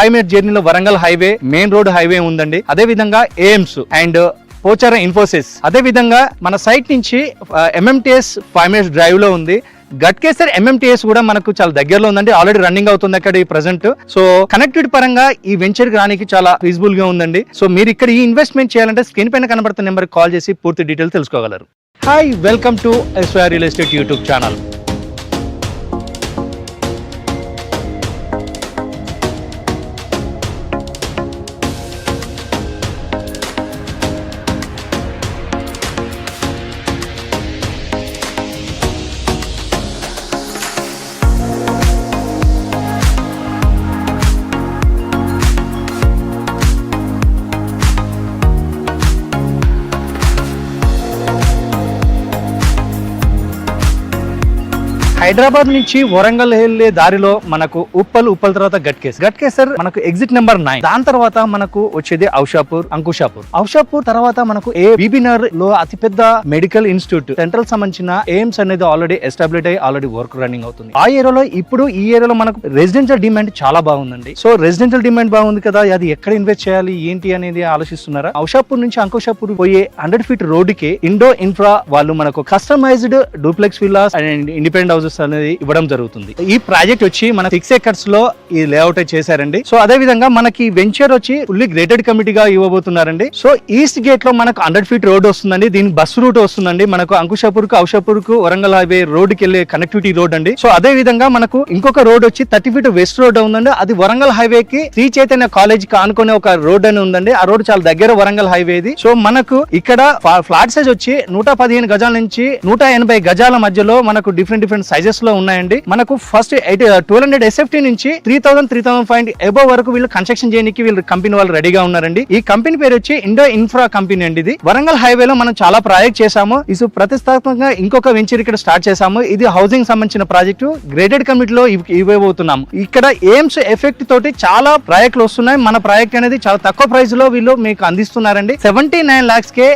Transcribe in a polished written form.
5 minute జర్నీలో Warangal highway, main road highway ఉందండి. అదే విధంగా ఎయిమ్స్ అండ్ పోచారం ఇన్ఫోసిస్, అదే విధంగా మన సైట్ నుంచి MMTS 5 minutes డ్రైవ్ లో ఉంది. గట్కేసర్ MMTS కూడా మనకు చాలా దగ్గరలో ఉందండి, ఆల్రెడీ రన్నింగ్ అవుతుంది అక్కడ ఈ ప్రెసెంట్. సో కనెక్టివిటీ పరంగా ఈ వెంచర్ కి రానికి చాలా ఫీజిబుల్ గా ఉందండి. సో మీరు ఇక్కడ ఈ ఇన్వెస్ట్మెంట్ చేయాలంటే స్క్రీన్ పైన కనబడుతున్న నెంబర్ కాల్ చేసి పూర్తి డీటెయిల్స్ తెలుసుకోగలరు. Hi, welcome to SYR real estate YouTube channel. Hyderabad నుంచి వరంగల్ వెళ్ళే దారిలో మనకు ఉప్పల్ తర్వాత గట్కేసర్ మనకు ఎగ్జిట్ నెంబర్ 9. దాని తర్వాత మనకు వచ్చేది ఔషాపూర్ తర్వాత మనకు బీబీనగర్ లో అతిపెద్ద మెడికల్ ఇన్స్టిట్యూట్ సెంట్రల్ సంబంధించిన ఎయిమ్స్ అనేది ఆల్రెడీ ఎస్టాబ్లిష్ అయ్యి ఆల్రెడీ వర్క్ రన్నింగ్ అవుతుంది. ఆ ఏరియాలో ఇప్పుడు ఈ ఏరియాలో మనకు రెసిడెన్షియల్ డిమాండ్ చాలా బాగుందండి. సో రెసిడెన్షియల్ డిమాండ్ బాగుంది కదా, అది ఎక్కడ ఇన్వెస్ట్ చేయాలి ఏంటి అనేది ఆలోచిస్తున్నారా? ఔషాపూర్ నుంచి అంకుషాపూర్ పోయే 100 feet రోడ్డుకి ఇండో ఇన్ఫ్రా వాళ్ళు మనకు customised duplex villas and independent houses అనేది ఇవ్వడం జరుగుతుంది. ఈ ప్రాజెక్ట్ వచ్చి మన 6 acres లో ఈ లేఅవుట్ చేశారండి. సో అదే విధంగా మనకి వెంచర్ వచ్చి ఫుల్లీ గ్రేటెడ్ కమిటీగా ఇవ్వబోతున్నారండి. సో ఈస్ట్ గేట్ లో మనకు 100 feet రోడ్ వస్తుందండి, దీని బస్ రూట్ వస్తుందండి. మనకు ఔషాపూర్ కు వరంగల్ హైవే రోడ్ కి వెళ్ళే కనెక్టివిటీ రోడ్ అండి. సో అదే విధంగా మనకు ఇంకొక రోడ్ వచ్చి 30 feet వెస్ట్ రోడ్ ఉందండి, అది వరంగల్ హైవే కి శ్రీ చైతన్య కాలేజ్ కి ఆనుకునే ఒక రోడ్ అని ఉందండి. ఆ రోడ్ చాలా దగ్గర వరంగల్ హైవేది. సో మనకు ఇక్కడ ఫ్లాట్ సైజ్ వచ్చి 115 గజాల నుంచి 180 గజాల మధ్యలో మనకు డిఫరెంట్ సైజెస్ లో ఉన్నాయండి. మనకు ఫస్ట్ 1200 SFT నుంచి 3000 అబోవ్ వరకు వీళ్ళు కన్స్ట్రక్షన్ చేయడానికి వీళ్ళు కంపెనీ వాళ్ళు రెడీగా ఉన్నారండి. ఈ కంపెనీ పేరు వచ్చి ఇండో ఇన్ఫ్రా కంపెనీ అండి. ఇది వరంగల్ హైవేలో మనం చాలా ప్రాజెక్ట్ చేశాము. ఇది ప్రతిష్టాత్మకంగా ఇంకొక వెంచర్ ఇక్కడ స్టార్ట్ చేశాము. ఇది హౌసింగ్ సంబంధించిన ప్రాజెక్టు గ్రేటెడ్ కమిటీలో ఇవ్వబోతున్నాం. ఇక్కడ ఎయిమ్స్ ఎఫెక్ట్ తోటి చాలా ప్రాజెక్టులు వస్తున్నాయి. మన ప్రాజెక్ట్ అనేది చాలా తక్కువ ప్రైస్ లో వీళ్ళు మీకు అందిస్తున్నారండి. 79 lakhs కే